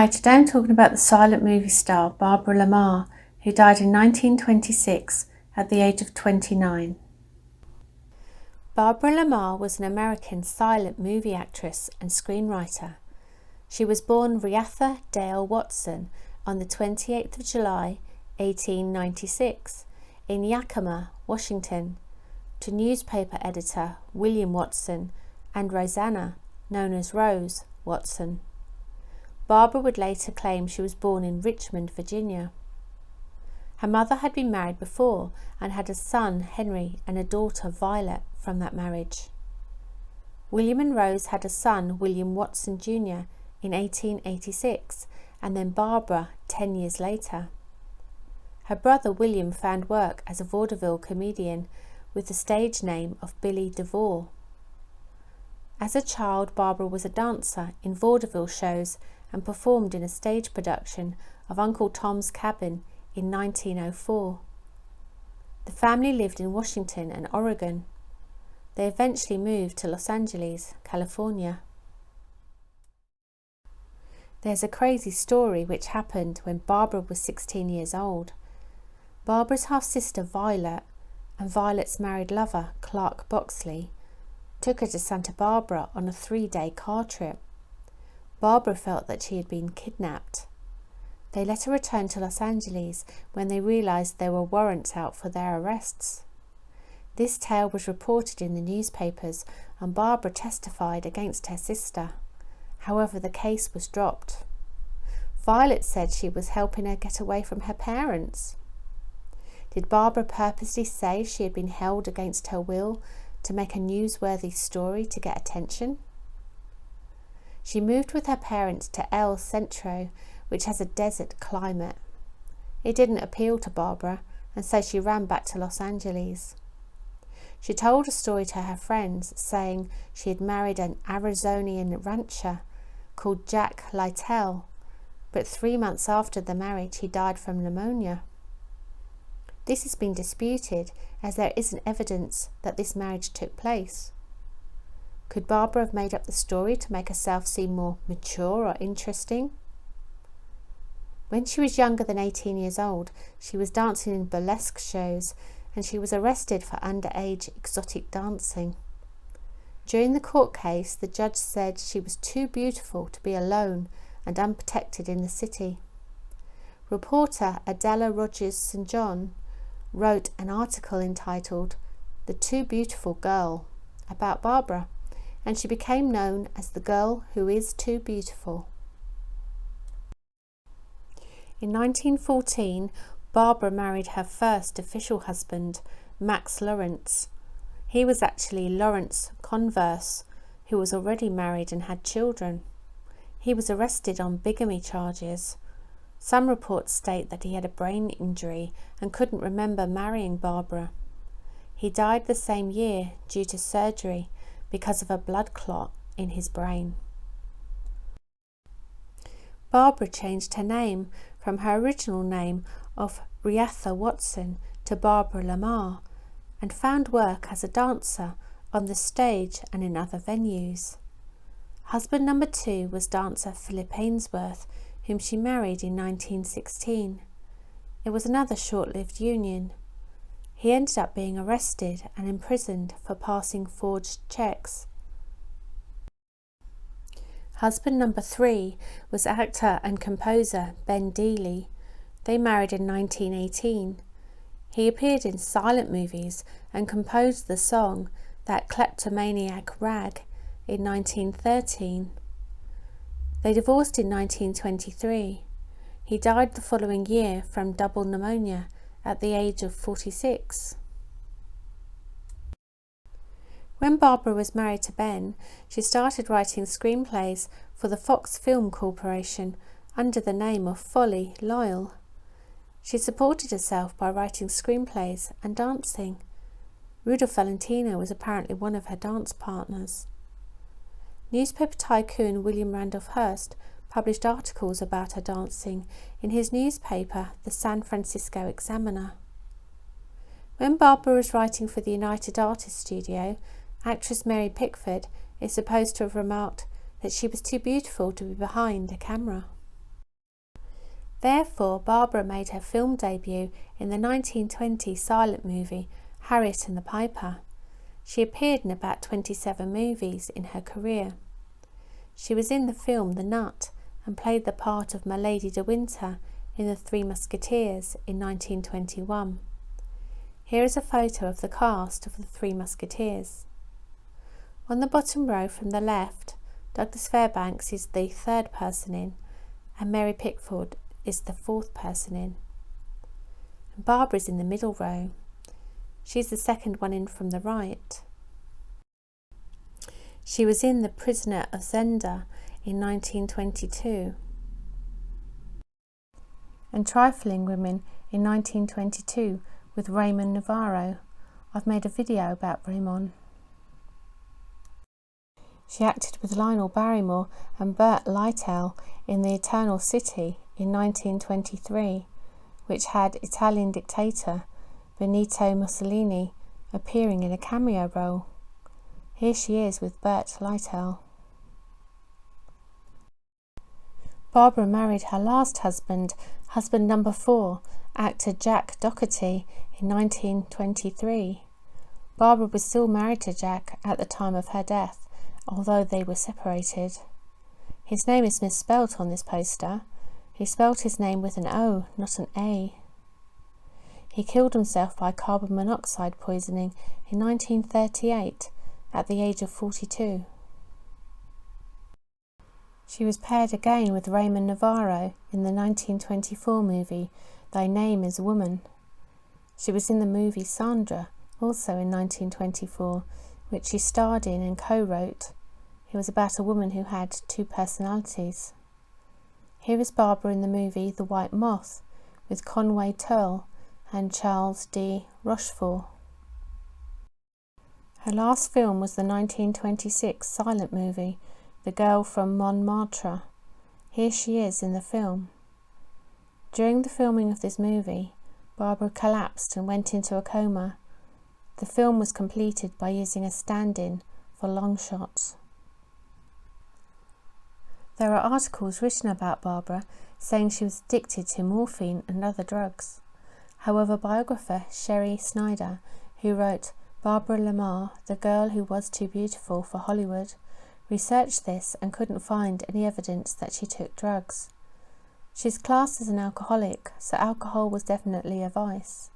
Hi, today I'm talking about the silent movie star Barbara La Marr, who died in 1926 at the age of 29. Barbara La Marr was an American silent movie actress and screenwriter. She was born Reatha Dale Watson on the 28th of July, 1896, in Yakima, Washington, to newspaper editor William Watson and Rosanna, known as Rose, Watson. Barbara would later claim she was born in Richmond, Virginia. Her mother had been married before and had a son, Henry, and a daughter, Violet, from that marriage. William and Rose had a son, William Watson Jr., in 1886, and then Barbara 10 years later. Her brother William found work as a vaudeville comedian with the stage name of Billy DeVore. As a child, Barbara was a dancer in vaudeville shows and performed in a stage production of Uncle Tom's Cabin in 1904. The family lived in Washington and Oregon. They eventually moved to Los Angeles, California. There's a crazy story which happened when Barbara was 16 years old. Barbara's half-sister Violet and Violet's married lover, Clark Boxley, took her to Santa Barbara on a 3-day car trip. Barbara felt that she had been kidnapped. They let her return to Los Angeles when they realised there were warrants out for their arrests. This tale was reported in the newspapers and Barbara testified against her sister. However, the case was dropped. Violet said she was helping her get away from her parents. Did Barbara purposely say she had been held against her will to make a newsworthy story to get attention? She moved with her parents to El Centro, which has a desert climate. It didn't appeal to Barbara, and so she ran back to Los Angeles. She told a story to her friends, saying she had married an Arizonian rancher called Jack Lytle, but 3 months after the marriage he died from pneumonia. This has been disputed, as there isn't evidence that this marriage took place. Could Barbara have made up the story to make herself seem more mature or interesting? When she was younger than 18 years old, she was dancing in burlesque shows and she was arrested for underage exotic dancing. During the court case, the judge said she was too beautiful to be alone and unprotected in the city. Reporter Adela Rogers St. John wrote an article entitled "The Too Beautiful Girl" about Barbara, and she became known as the girl who is too beautiful. In 1914, Barbara married her first official husband, Max Lawrence. He was actually Lawrence Converse, who was already married and had children. He was arrested on bigamy charges. Some reports state that he had a brain injury and couldn't remember marrying Barbara. He died the same year due to surgery because of a blood clot in his brain. Barbara changed her name from her original name of Reatha Watson to Barbara La Marr and found work as a dancer on the stage and in other venues. Husband number 2 was dancer Philip Ainsworth, whom she married in 1916. It was another short-lived union. He ended up being arrested and imprisoned for passing forged checks. Husband number 3 was actor and composer Ben Dealey. They married in 1918. He appeared in silent movies and composed the song That Kleptomaniac Rag in 1913. They divorced in 1923. He died the following year from double pneumonia at the age of 46. When Barbara was married to Ben, she started writing screenplays for the Fox Film Corporation under the name of Folly Loyal. She supported herself by writing screenplays and dancing. Rudolph Valentino was apparently one of her dance partners. Newspaper tycoon William Randolph Hearst published articles about her dancing in his newspaper, the San Francisco Examiner. When Barbara was writing for the United Artists Studio, actress Mary Pickford is supposed to have remarked that she was too beautiful to be behind a camera. Therefore, Barbara made her film debut in the 1920 silent movie Harriet and the Piper. She appeared in about 27 movies in her career. She was in the film The Nut and played the part of My Lady de Winter in The Three Musketeers in 1921. Here is a photo of the cast of The Three Musketeers. On the bottom row from the left, Douglas Fairbanks is the third person in, and Mary Pickford is the fourth person in. And Barbara is in the middle row. She's the second one in from the right. She was in The Prisoner of Zenda in 1922 and Trifling Women in 1922 with Ramon Novarro. I've made a video about Ramon. She acted with Lionel Barrymore and Bert Lytell in The Eternal City in 1923, which had Italian dictator Benito Mussolini appearing in a cameo role. Here she is with Bert Lytell. Barbara married her last husband, husband number 4, actor Jack Doherty, in 1923. Barbara was still married to Jack at the time of her death, although they were separated. His name is misspelt on this poster. He spelt his name with an O, not an A. He killed himself by carbon monoxide poisoning in 1938 at the age of 42. She was paired again with Ramon Novarro in the 1924 movie Thy Name is Woman. She was in the movie Sandra, also in 1924, which she starred in and co-wrote. It was about a woman who had 2 personalities. Here is Barbara in the movie The White Moth with Conway Turle and Charles D. Rochefort. Her last film was the 1926 silent movie The Girl from Montmartre. Here she is in the film. During the filming of this movie, Barbara collapsed and went into a coma. The film was completed by using a stand-in for long shots. There are articles written about Barbara saying she was addicted to morphine and other drugs. However, biographer Sherri Snyder, who wrote Barbara La Marr, the Girl Who Was Too Beautiful for Hollywood, researched this and couldn't find any evidence that she took drugs. She's classed as an alcoholic, so alcohol was definitely a vice.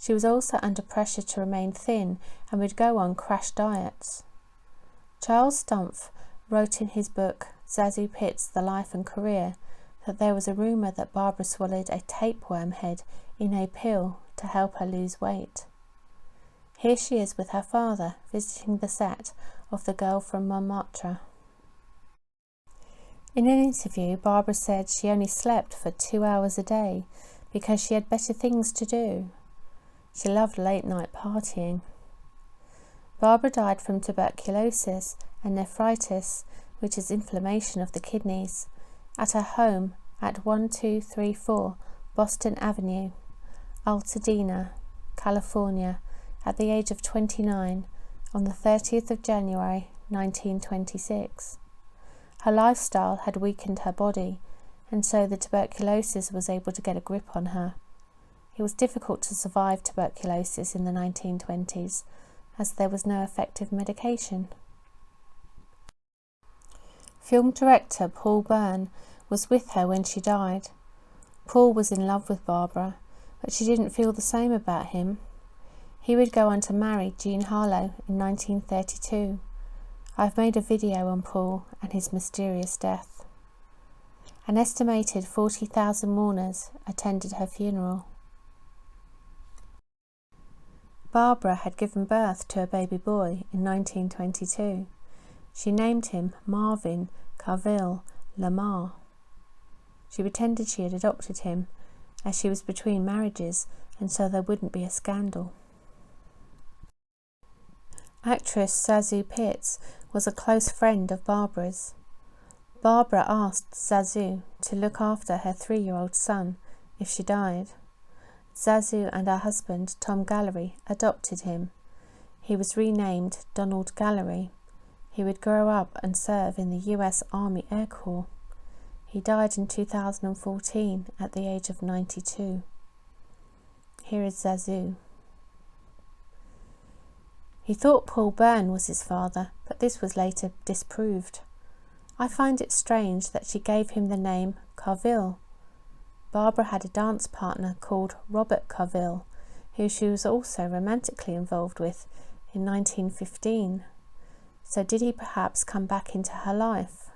She was also under pressure to remain thin and would go on crash diets. Charles Stumpf wrote in his book ZaSu The Life and Career that there was a rumour that Barbara swallowed a tapeworm head in a pill to help her lose weight. Here she is with her father visiting the set of The Girl from Montmartre. In an interview, Barbara said she only slept for 2 hours a day because she had better things to do. She loved late-night partying. Barbara died from tuberculosis and nephritis, which is inflammation of the kidneys, at her home at 1234 Boston Avenue, Altadena, California, at the age of 29 on the 30th of January 1926. Her lifestyle had weakened her body, and so the tuberculosis was able to get a grip on her. It was difficult to survive tuberculosis in the 1920s, as there was no effective medication. Film director Paul Bern was with her when she died. Paul was in love with Barbara, but she didn't feel the same about him. He would go on to marry Jean Harlow in 1932. I've made a video on Paul and his mysterious death. An estimated 40,000 mourners attended her funeral. Barbara had given birth to a baby boy in 1922. She named him Marvin Carville La Marr. She pretended she had adopted him, as she was between marriages, and so there wouldn't be a scandal. Actress ZaSu was a close friend of Barbara's. Barbara asked ZaSu to look after her 3-year-old son if she died. ZaSu and her husband, Tom Gallery, adopted him. He was renamed Donald Gallery. He would grow up and serve in the US Army Air Corps. He died in 2014 at the age of 92. Here is ZaSu. He thought Paul Bern was his father, but this was later disproved. I find it strange that she gave him the name Carville. Barbara had a dance partner called Robert Carville, who she was also romantically involved with in 1915. So did he perhaps come back into her life?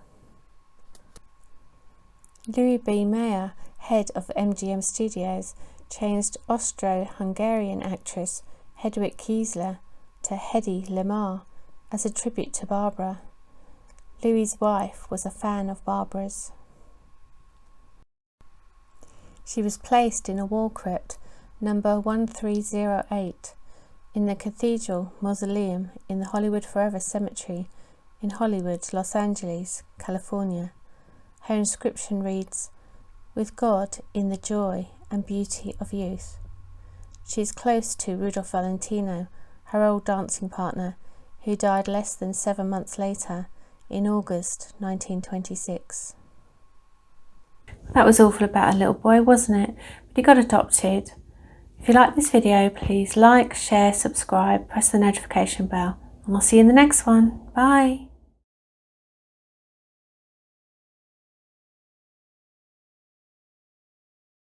Louis B. Mayer, head of MGM Studios, changed Austro-Hungarian actress Hedwig Kiesler to Hedy Lamarr as a tribute to Barbara. Louis's wife was a fan of Barbara's. She was placed in a wall crypt, number 1308, in the Cathedral Mausoleum in the Hollywood Forever Cemetery in Hollywood, Los Angeles, California. Her inscription reads, "With God in the joy and beauty of youth." She is close to Rudolph Valentino, her old dancing partner, who died less than 7 months later, in August 1926. That was awful about a little boy, wasn't it? But he got adopted. If you like this video, please like, share, subscribe, press the notification bell, and I'll see you in the next one. Bye!